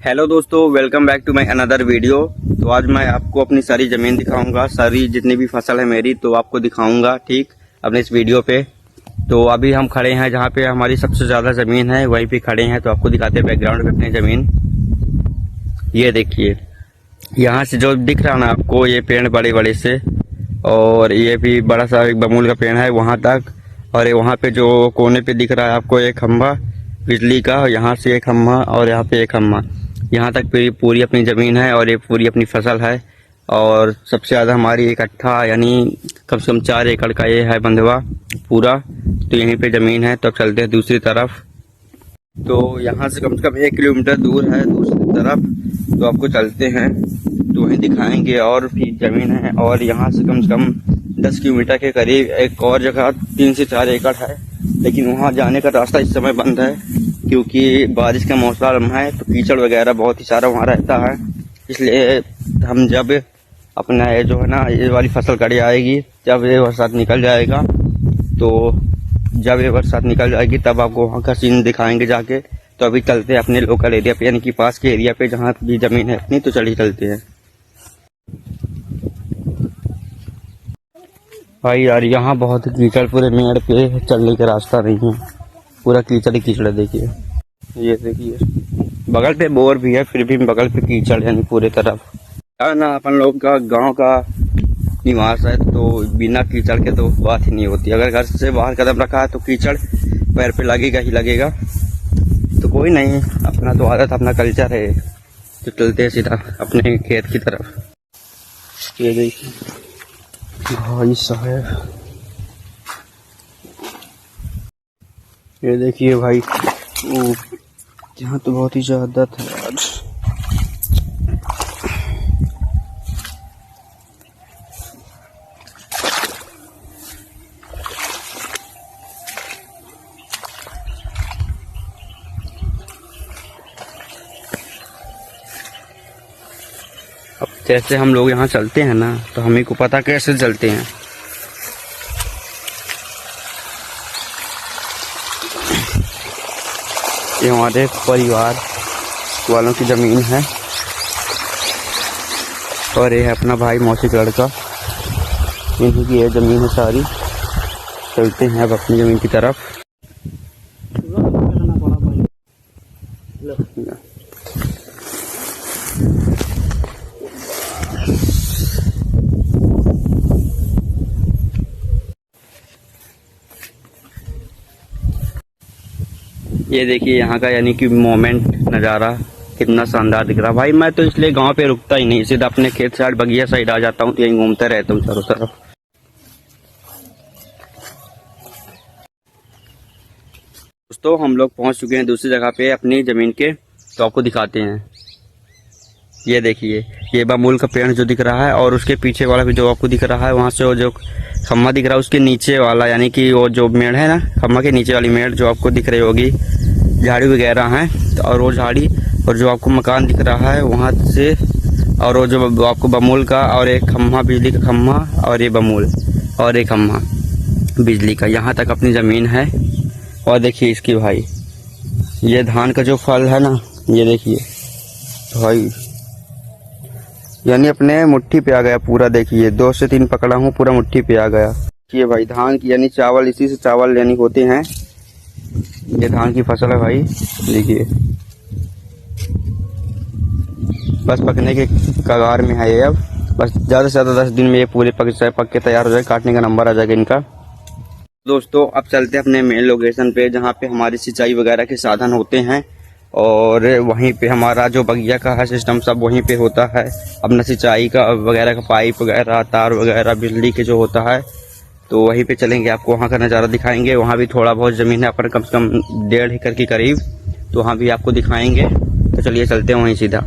Hello दोस्तों, welcome back to my another video. तो आज मैं आपको अपनी सारी ज़मीन दिखाऊंगा, सारी जितनी भी फसल है मेरी तो आपको दिखाऊंगा, ठीक, अपने इस वीडियो पे। तो अभी हम खड़े हैं जहाँ पे हमारी सबसे ज़्यादा ज़मीन है, वहीं पे खड़े हैं। तो आपको दिखाते हैं बैकग्राउंड में अपनी ज़मीन। ये देखिए, यहाँ से जो दिख रहा ना आपको, ये पेड़ बड़े बड़े से, और ये भी बड़ा सा एक बमूल का पेड़ है वहाँ तक। और वहाँ पे जो कोने पे दिख रहा है आपको एक खम्भा बिजली का, यहाँ से एक खम्भा और यहाँ पे एक खम्भा, यहाँ तक पूरी अपनी ज़मीन है और ये पूरी अपनी फसल है। और सबसे ज़्यादा हमारी इकट्ठा यानी कम से कम 4 एकड़ का ये है बंधवा पूरा। तो यहीं पे ज़मीन है। तो अब चलते हैं दूसरी तरफ। तो यहाँ से कम 1 किलोमीटर दूर है दूसरी तरफ, तो आपको चलते हैं तो वहीं दिखाएंगे। और भी ज़मीन है, और यहाँ से कम 10 किलोमीटर के करीब एक और जगह 3 से 4 एकड़ है, लेकिन वहाँ जाने का रास्ता इस समय बंद है क्योंकि बारिश का मौसम है। तो कीचड़ वगैरह बहुत ही सारा वहाँ रहता है, इसलिए हम जब अपना ये जो है ना ये वाली फसल कड़ी आएगी, जब ये बरसात निकल जाएगा, तो जब ये बरसात निकल जाएगी तब आपको वहाँ का सीन दिखाएंगे जाके। तो अभी चलते हैं अपने लोकल एरिया पे, यानी कि पास के एरिया पे जहाँ भी ज़मीन है अपनी। तो चलिए चलते हैं भाई। यार यहाँ बहुत कीचड़, पूरे मेड़ पे चलने का रास्ता नहीं है, पूरा कीचड़ ही कीचड़। देखिए, ये देखिए, बगल पे बोर भी है, फिर भी बगल पे कीचड़, यानी पूरे तरफ। ना अपन लोग का गांव का निवास है, तो बिना कीचड़ के तो बात ही नहीं होती। अगर घर से बाहर कदम रखा है तो कीचड़ पैर पे लगेगा ही लगेगा। तो कोई नहीं, अपना तो आदत, अपना कल्चर है। तो चलते हैं सीधा अपने खेत की तरफ। ये देखिए भाई साहब, ये देखिए भाई, यहाँ तो बहुत ही ज्यादा था आज। अब जैसे हम लोग यहाँ चलते हैं ना, तो हमें को पता कैसे चलते हैं। ये हमारे परिवार वालों की ज़मीन है, और ये है अपना भाई मौसी का लड़का, इन्हीं की ये ज़मीन है सारी। चलते हैं अब अपनी ज़मीन की तरफ। ये देखिए यहाँ का यानी कि मोमेंट, नज़ारा कितना शानदार दिख रहा है भाई। मैं तो इसलिए गांव पे रुकता ही नहीं, सीधा अपने खेत साइड, बगिया साइड आ जाता हूँ, तो यहीं घूमता रहता हूँ चारों तरफ। दोस्तों, हम लोग पहुँच चुके हैं दूसरी जगह पे अपनी ज़मीन के। तो आपको दिखाते हैं। ये देखिए, ये बमूल का पेड़ जो दिख रहा है, और उसके पीछे वाला भी जो आपको दिख रहा है, वहाँ से वो जो खम्मा दिख रहा है उसके नीचे वाला, यानी कि वो जो मेड़ है ना, खम्मा के नीचे वाली मेड़ जो आपको दिख रही होगी, झाड़ी वगैरह हैं। और वो झाड़ी और जो आपको मकान दिख रहा है वहाँ से, और वो जो आपको बमूल का, और एक खम्मा बिजली का खम्मा, और ये बमूल, और एक खम्मा बिजली का, यहाँ तक अपनी ज़मीन है। और देखिए इसकी भाई, ये धान का जो फल है ना, ये देखिए भाई, यानी अपने मुट्ठी पे आ गया पूरा। देखिए 2 से 3 पकड़ा हूँ, पूरा मुट्ठी पे आ गया। ये भाई धान की, यानी चावल, इसी से चावल यानी होते हैं। ये धान की फसल है भाई, देखिए बस पकने के कगार में है ये। अब बस ज़्यादा से ज़्यादा 10 दिन में ये पूरे पक के तैयार हो जाए, काटने का नंबर आ जाएगा इनका। दोस्तों, अब चलते हैं अपने मेन लोकेशन पे, जहाँ पे हमारी सिंचाई वगैरह के साधन होते हैं, और वहीं पे हमारा जो बगिया का है सिस्टम सब वहीं पे होता है। अपना सिंचाई का वगैरह का पाइप वगैरह, तार वगैरह, बिजली के जो होता है, तो वहीं पे चलेंगे, आपको वहाँ का नज़ारा दिखाएंगे। वहाँ भी थोड़ा बहुत ज़मीन है अपन, कम से कम 1.5 एकड़ के करीब, तो वहाँ भी आपको दिखाएंगे। तो चलिए चलते हैं वहीं सीधा।